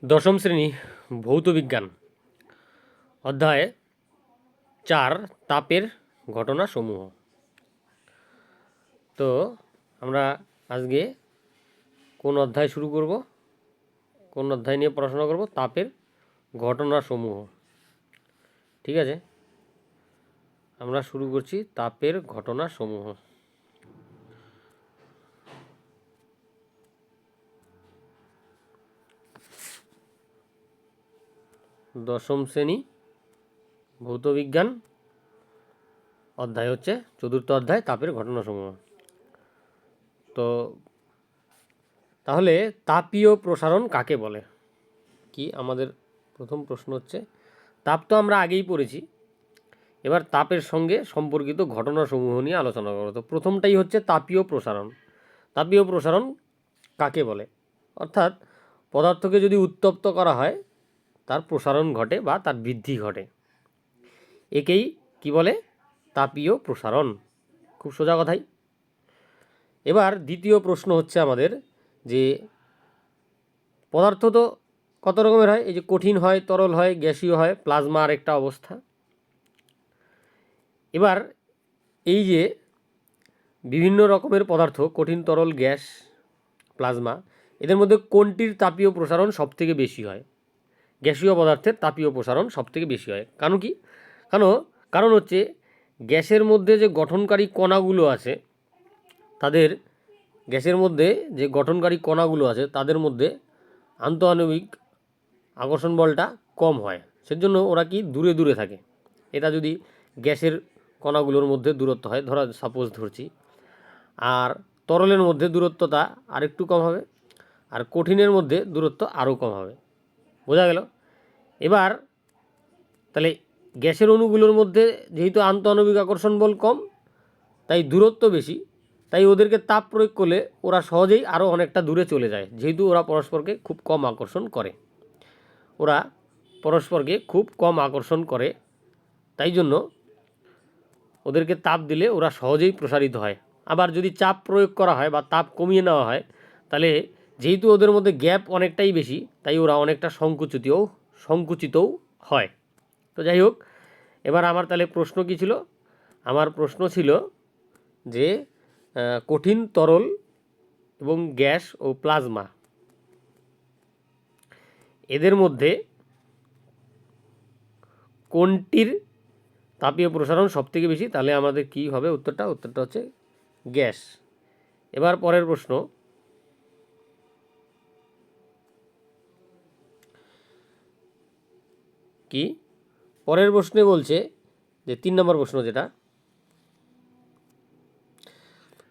দশম শ্রেণী ভৌত বিজ্ঞান অধ্যায় 4 তাপের ঘটনা সমূহ। তো আমরা আজকে কোন অধ্যায় শুরু করব, কোন অধ্যায় নিয়ে পড়াশোনা করব? তাপের ঘটনা সমূহ। ঠিক আছে, আমরা শুরু করছি তাপের ঘটনা সমূহ। দশম শ্রেণী ভৌত বিজ্ঞান অধ্যায় হচ্ছে চতুর্থ অধ্যায় তাপের ঘটনা সমূহ। তো তাহলে তাপীয় প্রসারণ কাকে বলে? কি আমাদের প্রথম প্রশ্ন হচ্ছে, তাপ তো আমরা আগেই পড়েছি, এবার তাপের সঙ্গে সম্পর্কিত ঘটনাসমূহ নিয়ে আলোচনা করব। তো প্রথমটাই হচ্ছে তাপীয় প্রসারণ। তাপীয় প্রসারণ কাকে বলে? অর্থাৎ পদার্থকে যদি উত্তপ্ত করা হয় তার প্রসারণ ঘটে বা তার বৃদ্ধি ঘটে, একেই কি বলে? তাপীয় প্রসারণ। খুব সোজা কথাই। এবার দ্বিতীয় প্রশ্ন হচ্ছে আমাদের যে পদার্থ তো কত রকমের হয়, এই যে কঠিন হয়, তরল হয়, গ্যাসীয় হয়, প্লাজমা আরেকটা অবস্থা। এবার এই যে বিভিন্ন রকমের পদার্থ, কঠিন, তরল, গ্যাস, প্লাজমা, এদের মধ্যে কোনটির তাপীয় প্রসারণ সবথেকে বেশি হয়? গ্যাসীয় পদার্থের তাপীয় প্রসারণ সবথেকে বেশি হয়। কারণ কি? কারণ হচ্ছে গ্যাসের মধ্যে যে গঠনকারী কণাগুলো আছে তাদের মধ্যে আন্তঃআণবিক আকর্ষণ বলটা কম হয়, সেজন্য ওরা কি দূরে দূরে থাকে। এটা যদি গ্যাসের কণাগুলোর মধ্যে দূরত্ব হয়, সাপোজ ধরছি, আর তরলের মধ্যে দূরত্বটা আরেকটু কম হবে, আর কঠিনের মধ্যে দূরত্ব আরও কম হবে। বোঝা গেল? এবার তাহলে গ্যাসের অণুগুলোর মধ্যে যেহেতু আন্তঃআণবিক আকর্ষণ বল কম, তাই দূরত্ব বেশি, তাই ওদেরকে তাপ প্রয়োগ করলে ওরা সহজেই আরও অনেকটা দূরে চলে যায়, যেহেতু ওরা পরস্পরকে খুব কম আকর্ষণ করে। তাই জন্য ওদেরকে তাপ দিলে ওরা সহজেই প্রসারিত হয়। আবার যদি চাপ প্রয়োগ করা হয় বা তাপ কমিয়ে নেওয়া হয়, তাহলে যেহেতু ওদের মধ্যে গ্যাপ অনেকটাই বেশি, তাই ওরা অনেকটা সংকুচিতও হয়। তো যাই হোক, এবার আমার তাহলে প্রশ্ন কী ছিল? আমার প্রশ্ন ছিল যে কঠিন, তরল এবং গ্যাস ও প্লাজমা, এদের মধ্যে কোনটির তাপীয় প্রসারণ সবথেকে বেশি? তাহলে আমাদের কি হবে উত্তরটা হচ্ছে গ্যাস। এবার পরের প্রশ্ন, কি পরের প্রশ্নে বলছে যে 3 নম্বর প্রশ্ন, যেটা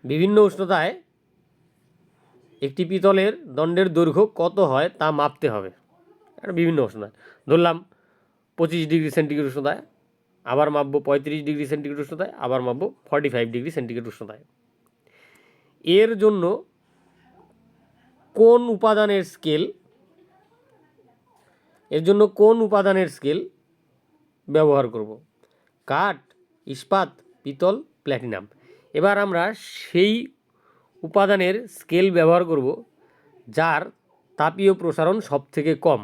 বিভিন্ন উষ্ণতায় একটি পিতলের দণ্ডের দৈর্ঘ্য কত হয় তা মাপতে হবে। এটা বিভিন্ন উষ্ণতায় ধরলাম 25 ডিগ্রি সেন্টিগ্রেড উষ্ণতায়, আবার মাপবো 35 ডিগ্রি সেন্টিগ্রেড উষ্ণতায়, আবার মাপবো 45 ডিগ্রি সেন্টিগ্রেড উষ্ণতায়। এর জন্য কোন উপাদানের স্কেল ব্যবহার করব? কাঠ, ইস্পাত, পিতল, প্ল্যাটিনাম। এবার আমরা সেই উপাদানের স্কেল ব্যবহার করব যার তাপীয় প্রসারণ সবথেকে কম,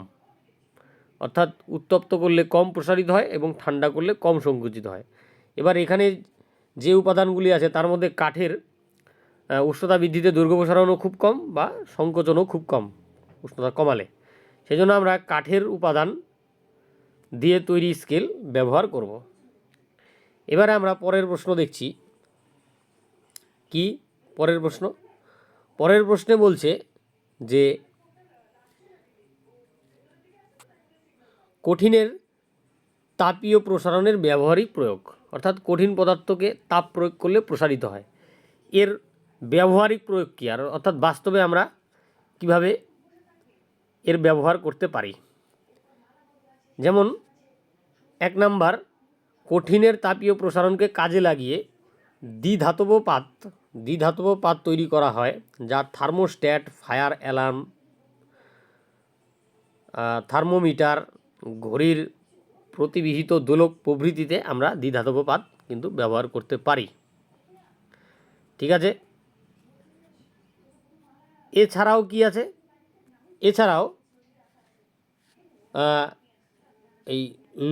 অর্থাৎ উত্তপ্ত করলে কম প্রসারিত হয় এবং ঠান্ডা করলে কম সংকুচিত হয়। এবার এখানে যে উপাদানগুলি আছে তার মধ্যে কাঠের উষ্ণতা বৃদ্ধিতে দৈর্ঘ্য প্রসারণও খুব কম বা সংকোচনও খুব কম উষ্ণতা কমালে, সেজন্য আমরা কাঠের উপাদান দিয়ে তৈরি স্কেল ব্যবহার করব। এবারে আমরা পরের প্রশ্ন দেখছি। কি পরের প্রশ্নে বলছে যে কঠিনের তাপীয় প্রসারণের ব্যবহারিক প্রয়োগ, অর্থাৎ কঠিন পদার্থকে তাপ প্রয়োগ করলে প্রসারিত হয়, এর ব্যবহারিক প্রয়োগ কী, আর অর্থাৎ বাস্তবে আমরা কিভাবে এর ব্যবহার করতে পারি। যেমন 1 নাম্বার, কঠিনের তাপীয় প্রসারণকে কাজে লাগিয়ে দ্বিধাতব পাত তৈরি করা হয়, যা থার্মোস্ট্যাট, ফায়ার অ্যালার্ম, থার্মোমিটার, ঘড়ির প্রতিবিহিত দোলক প্রভৃতিতে আমরা দ্বিধাতব পাত কিন্তু ব্যবহার করতে পারি। ঠিক আছে? এছাড়াও কি আছে? এছাড়াও এই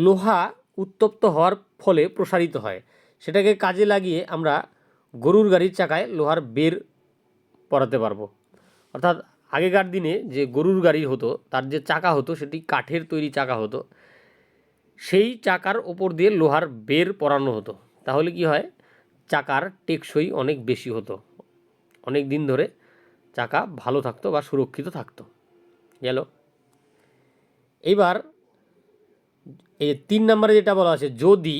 লোহা উত্তপ্ত হওয়ার ফলে প্রসারিত হয়, সেটাকে কাজে লাগিয়ে আমরা গরুর গাড়ির চাকায় লোহার বের পরাতে পারবো। অর্থাৎ আগেকার দিনে যে গরুর গাড়ি হতো তার যে চাকা হতো সেটি কাঠের তৈরি চাকা হতো, সেই চাকার ওপর দিয়ে লোহার বের পরানো হতো। তাহলে কি হয়, চাকার টেকসই অনেক বেশি হতো, অনেক দিন ধরে চাকা ভালো থাকতো বা সুরক্ষিত থাকতো। গেল। এইবার এই 3 নম্বরে যেটা বলা আছে, যদি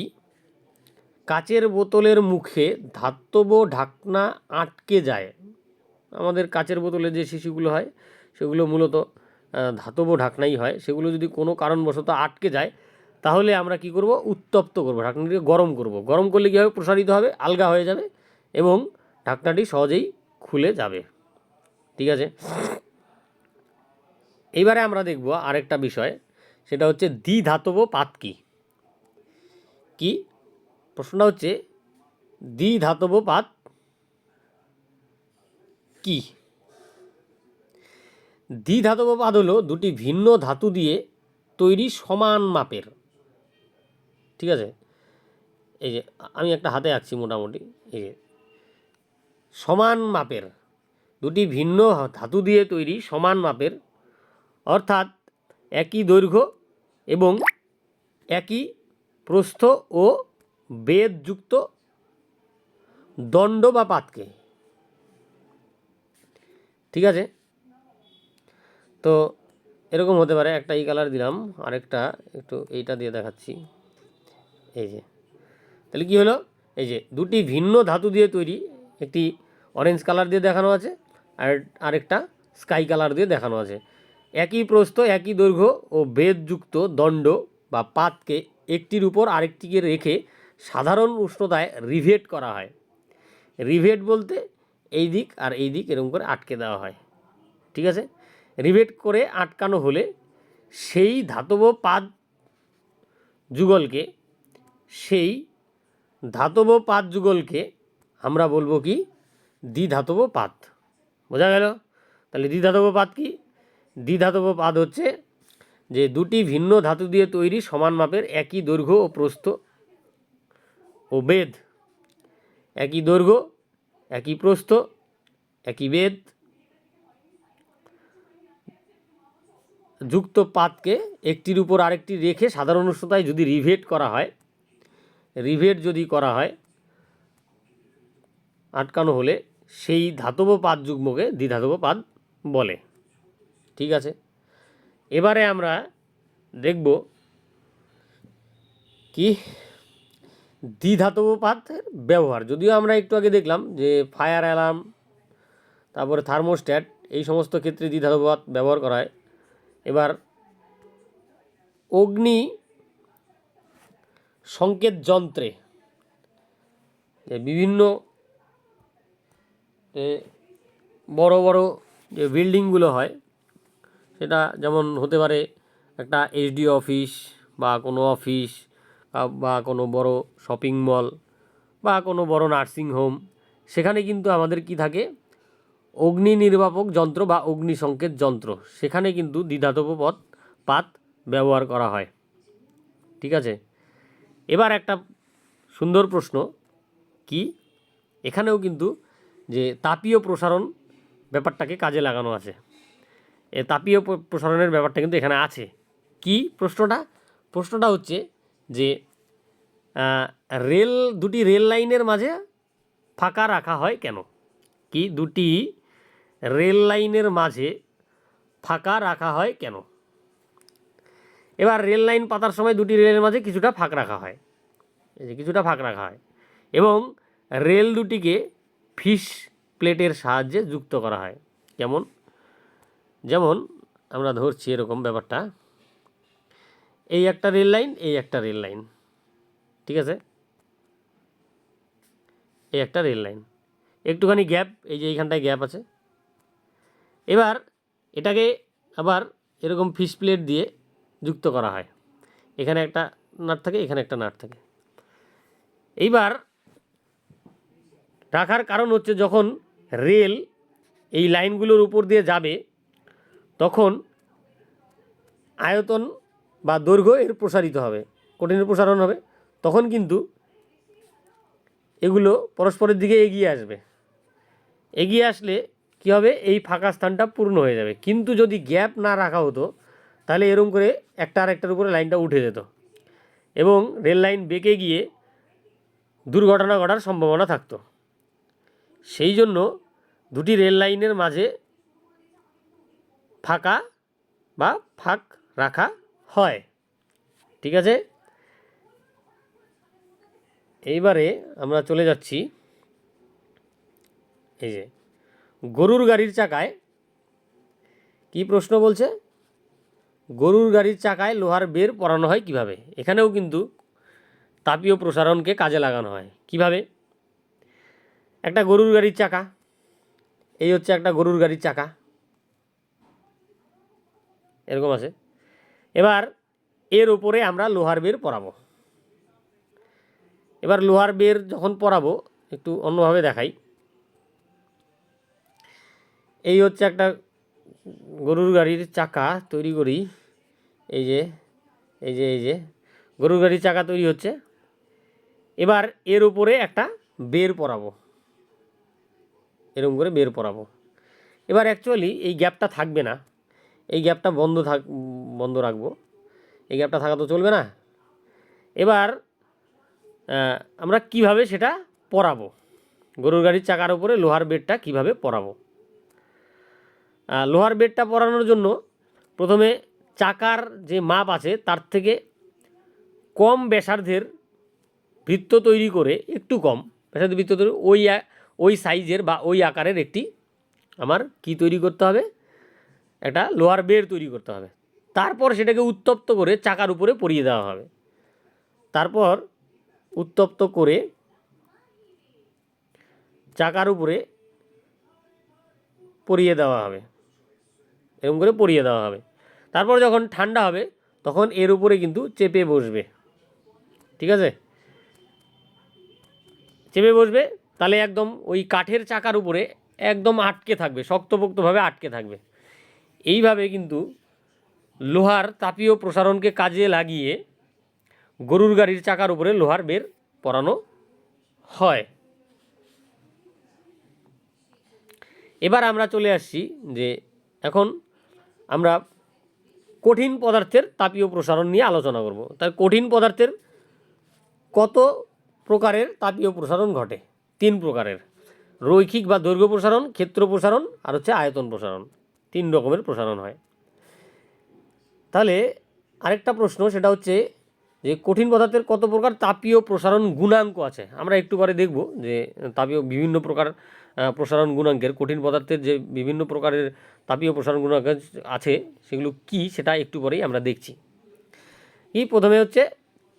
কাচের বোতলের মুখে ধাতব ঢাকনা আটকে যায়, আমাদের কাচের বোতলে যে শিশিগুলো হয় সেগুলো মূলত ধাতব ঢাকনাই হয়, সেগুলো যদি কোনো কারণবশত আটকে যায় তাহলে আমরা কি করব, উত্তপ্ত করব, ঢাকনাটিকে গরম করব। গরম করলে কী হবে, প্রসারিত হবে, আলগা হয়ে যাবে এবং ঢাকনাটি সহজেই খুলে যাবে। ঠিক আছে। এইবারে আমরা দেখব আরেকটা বিষয়, সেটা হচ্ছে দ্বিধাতব পাত কি। কি প্রশ্নটা হচ্ছে, দ্বিধাতব পাত কি? দ্বিধাতব পাত হলো দুটি ভিন্ন ধাতু দিয়ে তৈরি সমান মাপের, ঠিক আছে, এই যে আমি একটা হাতে আঁকছি মোটামুটি, এই যে সমান মাপের, দুটি ভিন্ন ধাতু দিয়ে তৈরি সমান মাপের, অর্থাৎ একই দৈর্ঘ্য এবং একই প্রস্থ ও বেধযুক্ত দণ্ড বা পাতকে। ঠিক আছে। তো এরকম হতে পারে, একটা এই কালার দিলাম, আরেকটা একটু এইটা দিয়ে দেখাচ্ছি। এই যে তাহলে কি হলো, এই যে দুটি ভিন্ন ধাতু দিয়ে তৈরি, একটি অরেঞ্জ কালার দিয়ে দেখানো আছে আর আরেকটা স্কাই কালার দিয়ে দেখানো আছে। একই প্রস্থ, একই দৈর্ঘ্য ও বেধযুক্ত দণ্ড বা পাতকে একটির উপর আরেকটিকে রেখে সাধারণ উষ্ণতায় রিভেট করা হয়। রিভেট বলতে এই দিক আর এই দিক এরকম করে আটকে দেওয়া হয়। ঠিক আছে। রিভেট করে আটকানো হলে সেই ধাতব পাত যুগলকে আমরা বলবো কি, দ্বিধাতব পাত। বোঝা গেল? তাহলে দ্বিধাতব পাত কি? দ্বিধাতব পাত হচ্ছে যে দুটি ভিন্ন ধাতু দিয়ে তৈরি সমান মাপের, একই দৈর্ঘ্য ও প্রস্থ ও বেধ, একই দৈর্ঘ্য, একই প্রস্থ, একই বেধ যুক্ত পাতকে একটির উপর আরেকটি রেখে সাধারণ উষ্ণতায় যদি রিভেট করা হয়, আটকানো হলে সেই ধাতব পাত যুগ্মকে দ্বিধাতব পাত বলে। ঠিক আছে। এবারে আমরা দেখব কি দ্বিধাতব পাতের ব্যবহার। যদিও আমরা একটু আগে দেখলাম যে ফায়ার অ্যালার্ম, তারপরে থার্মোস্ট্যাট, এই সমস্ত ক্ষেত্রে দ্বিধাতব পাত ব্যবহার করা হয়। এবার অগ্নি সংকেত যন্ত্রে, বিভিন্ন বড় বড় যে বিল্ডিংগুলো হয়, সেটা যেমন হতে পারে একটা এসডি অফিস বা কোনো অফিস বা কোনো বড় শপিং মল বা কোনো বড় নার্সিং হোম, সেখানে কিন্তু আমাদের কি থাকে, অগ্নি নির্বাপক যন্ত্র বা অগ্নি সংকেত যন্ত্র, সেখানে কিন্তু দ্বিধাতব পাত ব্যবহার করা হয়। ঠিক আছে। এবার একটা সুন্দর প্রশ্ন, কি এখানেও কিন্তু যে তাপীয় প্রসারণ ব্যাপারটাকে কাজে লাগানো আছে। এ তাপীয় প্রসারণের ব্যাপারটা কিন্তু এখানে আছে। কি প্রশ্নটা হচ্ছে যে দুটি রেল লাইনের মাঝে ফাঁকা রাখা হয় কেন? কি দুটি রেল লাইনের মাঝে ফাঁকা রাখা হয় কেন? এবার রেল লাইন পাতার সময় দুটি রেলের মাঝে কিছুটা ফাঁক রাখা হয়, এই যে কিছুটা ফাঁক রাখা হয়, এবং রেল দুটিকে ফিস প্লেটের সাহায্যে যুক্ত করা হয়। যেমন আমরা ধরছি এরকম ব্যাপারটা, এই একটা রেল লাইন, এই একটা রেল লাইন, ঠিক আছে, এই একটা রেল লাইন, একটুখানি গ্যাপ, এই যে এইখানটায় গ্যাপ আছে। এবার এটাকে আবার এরকম ফিস প্লেট দিয়ে যুক্ত করা হয়, এখানে একটা নাট থাকে, এখানে একটা নাট থাকে। এইবার রাখার কারণ হচ্ছে যখন রেল এই লাইনগুলোর উপর দিয়ে যাবে তখন আয়তন বা দৈর্ঘ্য এর প্রসারিত হবে, কঠিনের প্রসারণ হবে, তখন কিন্তু এগুলো পরস্পরের দিকে এগিয়ে আসবে। এগিয়ে আসলে কী হবে, এই ফাঁকা স্থানটা পূর্ণ হয়ে যাবে। কিন্তু যদি গ্যাপ না রাখা হতো তাহলে এরকম করে একটা আর একটার উপরে লাইনটা উঠে যেত এবং রেল লাইন বেঁকে গিয়ে দুর্ঘটনা ঘটার সম্ভাবনা থাকতো। সেই জন্য দুটি রেল লাইনের মাঝে ফাঁকা বা ফাঁক রাখা হয়। ঠিক আছে, এইবারে আমরা চলে যাচ্ছি এই যে গরুর গাড়ির চাকায় কি প্রশ্ন বলছে, গরুর গাড়ির চাকায় লোহার বের পরানো হয় কিভাবে। এখানেও কিন্তু তাপীয় প্রসারণকে কাজে লাগানো হয়। কিভাবে, একটা গরুর গাড়ির চাকা, এই হচ্ছে একটা গরুর গাড়ির চাকা, এরকম আছে। এবার এর উপরে আমরা লোহার বের পরাবো। এবার লোহার বের যখন পরাবো, একটু অন্যভাবে দেখাই। এই হচ্ছে একটা গরুর গাড়ির চাকা তৈরি করি, এই যে এই যে এই যে গরুর গাড়ির চাকা তৈরি হচ্ছে। এবার এর উপরে একটা বের পরাবো, এরকম করে বের পরাবো। এবার অ্যাকচুয়ালি এই গ্যাপটা থাকবে না, এই গ্যাপটা বন্ধ রাখবো, এই গ্যাপটা থাকা তো চলবে না। এবার আমরা কিভাবে সেটা পরাবো, গরুর গাড়ির চাকার উপরে লোহার বেডটা কিভাবে পরাবো। লোহার বেডটা পরানোর জন্য প্রথমে চাকার যে মাপ আছে তার থেকে কম ব্যাসার্ধের বৃত্ত তৈরি করে, একটু কম ব্যাসার্ধের বৃত্ত তৈরি, ওই সাইজের বা ওই আকারের একটি আমার কি তৈরি করতে হবে, একটা লোহার বেড তৈরি করতে হবে। তারপর সেটাকে উত্তপ্ত করে চাকার উপরে পরিয়ে দেওয়া হবে। তারপর উত্তপ্ত করে চাকার উপরে পরিয়ে দেওয়া হবে, এরকম করে পরিয়ে দেওয়া হবে। তারপর যখন ঠান্ডা হবে তখন এর উপরে কিন্তু চেপে বসবে। ঠিক আছে, চেপে বসবে, তাহলে একদম ওই কাঠের চাকার উপরে একদম আটকে থাকবে, শক্তপোক্তভাবে আটকে থাকবে। এইভাবে কিন্তু লোহার তাপীয় প্রসারণকে কাজে লাগিয়ে গরুর গাড়ির চাকার উপরে লোহার বের পরানো হয়। এবার আমরা চলে আসছি যে এখন আমরা কঠিন পদার্থের তাপীয় প্রসারণ নিয়ে আলোচনা করব। তাই কঠিন পদার্থের কত প্রকারের তাপীয় প্রসারণ ঘটে? 3 প্রকারের, রৈখিক বা দৈর্ঘ্য প্রসারণ, ক্ষেত্র প্রসারণ আর হচ্ছে আয়তন প্রসারণ। 3 রকমের প্রসারণ হয়। তাহলে আরেকটা প্রশ্ন, সেটা হচ্ছে যে কঠিন পদার্থের কত প্রকার তাপীয় প্রসারণ গুণাঙ্ক আছে। আমরা একটু পরে দেখব যে তাপীয় বিভিন্ন প্রকার প্রসারণ গুণাঙ্কের, কঠিন পদার্থের যে বিভিন্ন প্রকারের তাপীয় প্রসারণ গুণাঙ্ক আছে সেগুলো কি, সেটা একটু পরেই আমরা দেখছি। প্রথমে হচ্ছে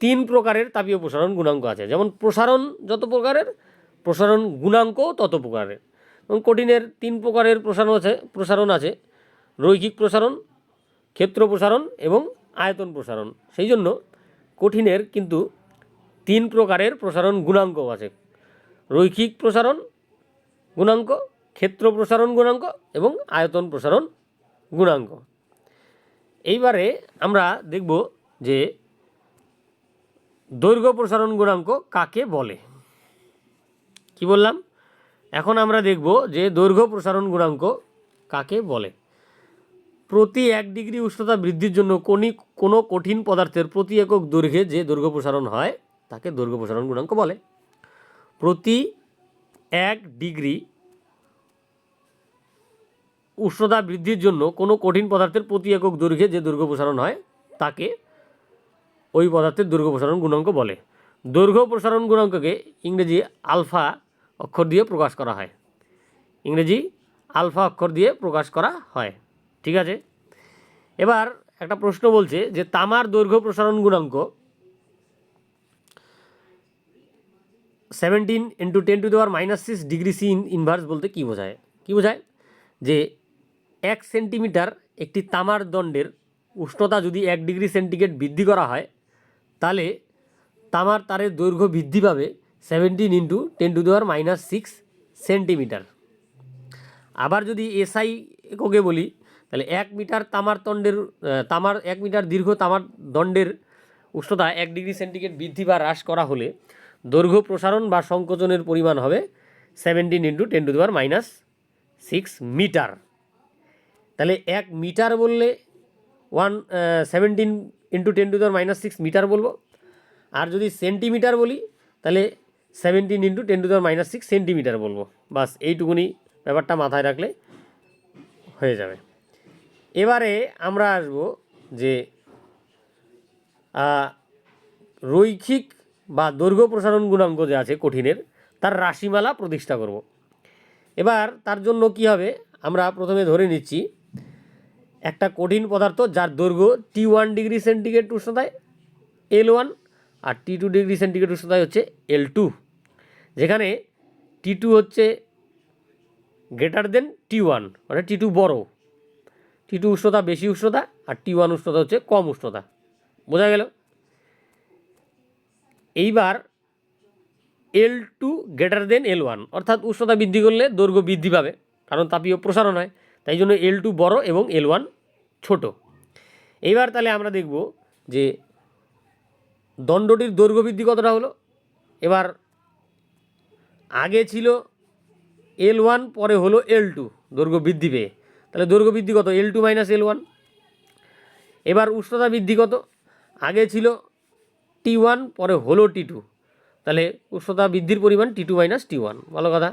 3 প্রকারের তাপীয় প্রসারণ গুণাঙ্ক আছে। যেমন প্রসারণ যত প্রকারের, প্রসারণ গুণাঙ্কও তত প্রকারের। এবং কঠিনের 3 প্রকারের প্রসারণ আছে, রৈখিক প্রসারণ, ক্ষেত্র প্রসারণ এবং আয়তন প্রসারণ। সেই জন্য কঠিনের কিন্তু 3 প্রকারের প্রসারণ গুণাঙ্ক আছে, রৈখিক প্রসারণ গুণাঙ্ক, ক্ষেত্র প্রসারণ গুণাঙ্ক এবং আয়তন প্রসারণ গুণাঙ্ক। এইবারে আমরা দেখব যে দৈর্ঘ্য প্রসারণ গুণাঙ্ক কাকে বলে। কি বললাম, এখন আমরা দেখব যে দৈর্ঘ্য প্রসারণ গুণাঙ্ক কাকে বলে। প্রতি 1 ডিগ্রি উষ্ণতা বৃদ্ধির জন্য কোনো কঠিন পদার্থের প্রতি একক দৈর্ঘ্যে যে দৈর্ঘ্য প্রসারণ হয় তাকে দৈর্ঘ্য প্রসারণ গুণাঙ্ক বলে। প্রতি 1 ডিগ্রি উষ্ণতা বৃদ্ধির জন্য কোনো কঠিন পদার্থের প্রতি একক দৈর্ঘ্যে যে দৈর্ঘ্য প্রসারণ হয় তাকে ওই পদার্থের দৈর্ঘ্য প্রসারণ গুণাঙ্ক বলে। দৈর্ঘ্য প্রসারণ গুণাঙ্ককে ইংরেজি আলফা অক্ষর দিয়ে প্রকাশ করা হয়, ইংরেজি আলফা অক্ষর দিয়ে প্রকাশ করা হয়। ঠিক আছে, এবার একটা প্রশ্ন বলছে যে তামার দৈর্ঘ্য প্রসারণ গুণাঙ্ক 17 × 10⁻⁶ ডিগ্রি সি ইনভার্স বলতে কী বোঝায়? যে 1 সেন্টিমিটার একটি তামার দণ্ডের উষ্ণতা যদি 1 ডিগ্রি সেন্টিগ্রেড বৃদ্ধি করা হয় তাহলে তামার তারের দৈর্ঘ্য বৃদ্ধি পাবে 17 × 10⁻⁶ সেন্টিমিটার। আবার যদি এসআই এককে বলি, তাহলে 1 মিটার তামার 1 মিটার দীর্ঘ তামার দণ্ডের উষ্ণতা 1 ডিগ্রি সেন্টিগ্রেড বৃদ্ধি বা হ্রাস করা হলে দৈর্ঘ্য প্রসারণ বা সংকোচনের পরিমাণ হবে 17 × 10⁻⁶ মিটার। তাহলে 1 মিটার বললে 17 × 10⁻⁶ মিটার বলবো, আর যদি সেন্টিমিটার বলি তাহলে 17 × 10⁻⁶ সেন্টিমিটার বলবো। বাস এইটুকুনি ব্যাপারটা মাথায় রাখলে হয়ে যাবে। এবারে আমরা আসব যে রৈখিক বা দৈর্ঘ্য প্রসারণ গুণাঙ্ক যে আছে কঠিনের, তার রাশিমালা প্রতিষ্ঠা করব। এবার তার জন্য কি হবে, আমরা প্রথমে ধরে নিচ্ছি একটা কঠিন পদার্থ যার দৈর্ঘ্য T1 ডিগ্রি সেন্টিগ্রেড উষ্ণতায় L1 আর T2 ডিগ্রি সেন্টিগ্রেড উষ্ণতায় হচ্ছে L2, যেখানে T2 হচ্ছে গ্রেটার দেন T1, মানে T2 বড়, T2 উষ্ণতা বেশি উষ্ণতা আর T1 উষ্ণতা হচ্ছে কম উষ্ণতা। বোঝা গেল? এইবার L2 গ্রেটার দেন L1, অর্থাৎ উষ্ণতা বৃদ্ধি করলে দৈর্ঘ্য বৃদ্ধি পাবে, কারণ তাপীয় প্রসারণ হয়, তাই জন্য L2 বড় এবং L1 ছোট। এইবার তাহলে আমরা দেখব যে দণ্ডটির দৈর্ঘ্য বৃদ্ধি কতটা হলো। এবার আগে ছিল L1, পরে হলো L2, দৈর্ঘ্য বৃদ্ধি পেয়ে, তাহলে দৈর্ঘ্য বৃদ্ধি কত? L2 - L1। এবার উষ্ণতা বৃদ্ধি কত? আগে ছিল T1, পরে হলো T2, তাহলে উষ্ণতা বৃদ্ধির পরিমাণ T2 - T1। ভালো কথা।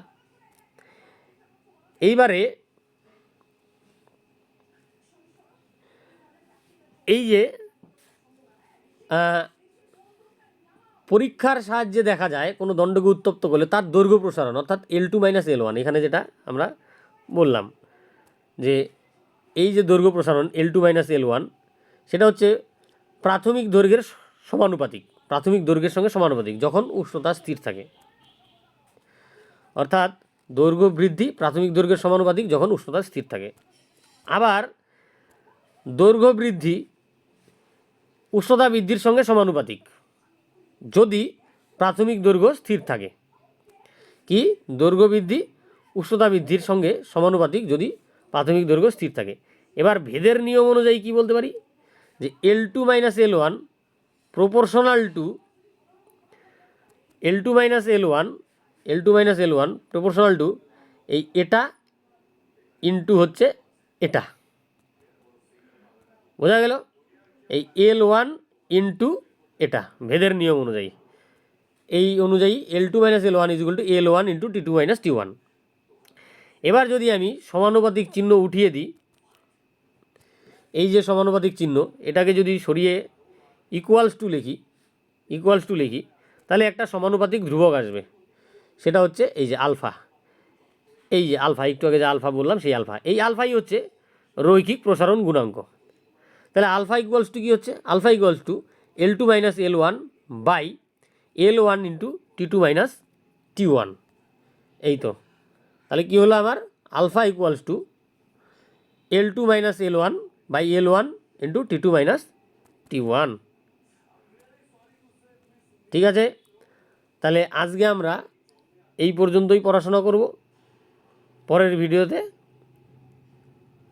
এইবারে এই যে পরীক্ষার সাহায্যে দেখা যায় কোনো দণ্ডকে উত্তপ্ত করলে তার দৈর্ঘ্য প্রসারণ, অর্থাৎ L2 - L1, এখানে যেটা আমরা বললাম যে এই যে দৈর্ঘ্য প্রসারণ L2 - L1, সেটা হচ্ছে প্রাথমিক দৈর্ঘ্যের সমানুপাতিক, প্রাথমিক দৈর্ঘ্যের সঙ্গে সমানুপাতিক যখন উষ্ণতা স্থির থাকে। অর্থাৎ দৈর্ঘ্য বৃদ্ধি প্রাথমিক দৈর্ঘ্যের সমানুপাতিক যখন উষ্ণতা স্থির থাকে। আবার দৈর্ঘ্য বৃদ্ধি উষ্ণতা বৃদ্ধির সঙ্গে সমানুপাতিক যদি প্রাথমিক দৈর্ঘ্য স্থির থাকে। কি? দৈর্ঘ্য বৃদ্ধি উষ্ণতা বৃদ্ধির সঙ্গে সমানুপাতিক যদি প্রাথমিক দৈর্ঘ্য স্থির থাকে। এবার ভেদের নিয়ম অনুযায়ী কি বলতে পারি, যে L2 - L1 proportional to L2 - L1 proportional to এই এটা ইন্টু হচ্ছে এটা। বোঝা গেল? এই L1 ইন্টু এটা ভেদের নিয়ম অনুযায়ী, এই অনুযায়ী L2 - L1 = L1 × T2 - T1। এবার যদি আমি সমানুপাতিক চিহ্ন উঠিয়ে দিই, এই যে সমানুপাতিক চিহ্ন, এটাকে যদি সরিয়ে ইকুয়ালস টু লিখি তাহলে একটা সমানুপাতিক ধ্রুবক আসবে, সেটা হচ্ছে এই যে আলফা। এই যে আলফা, একটু আগে যে আলফা বললাম সেই আলফা, এই আলফাই হচ্ছে রৈখিক প্রসারণ গুণাঙ্ক। তাহলে আলফা ইকুয়ালস টু কী হচ্ছে? Alpha equals to L2 - L1 by L1 × T2 - T1। এই তো, তাহলে কী হলো আমার? Alpha equals to L2 - L1 by L1 × T2 - T1। ঠিক আছে, তাহলে আজকে আমরা এই পর্যন্তই পড়াশোনা করব। পরের ভিডিওতে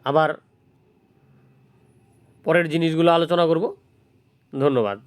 আবার পরের জিনিসগুলো আলোচনা করব। ধন্যবাদ।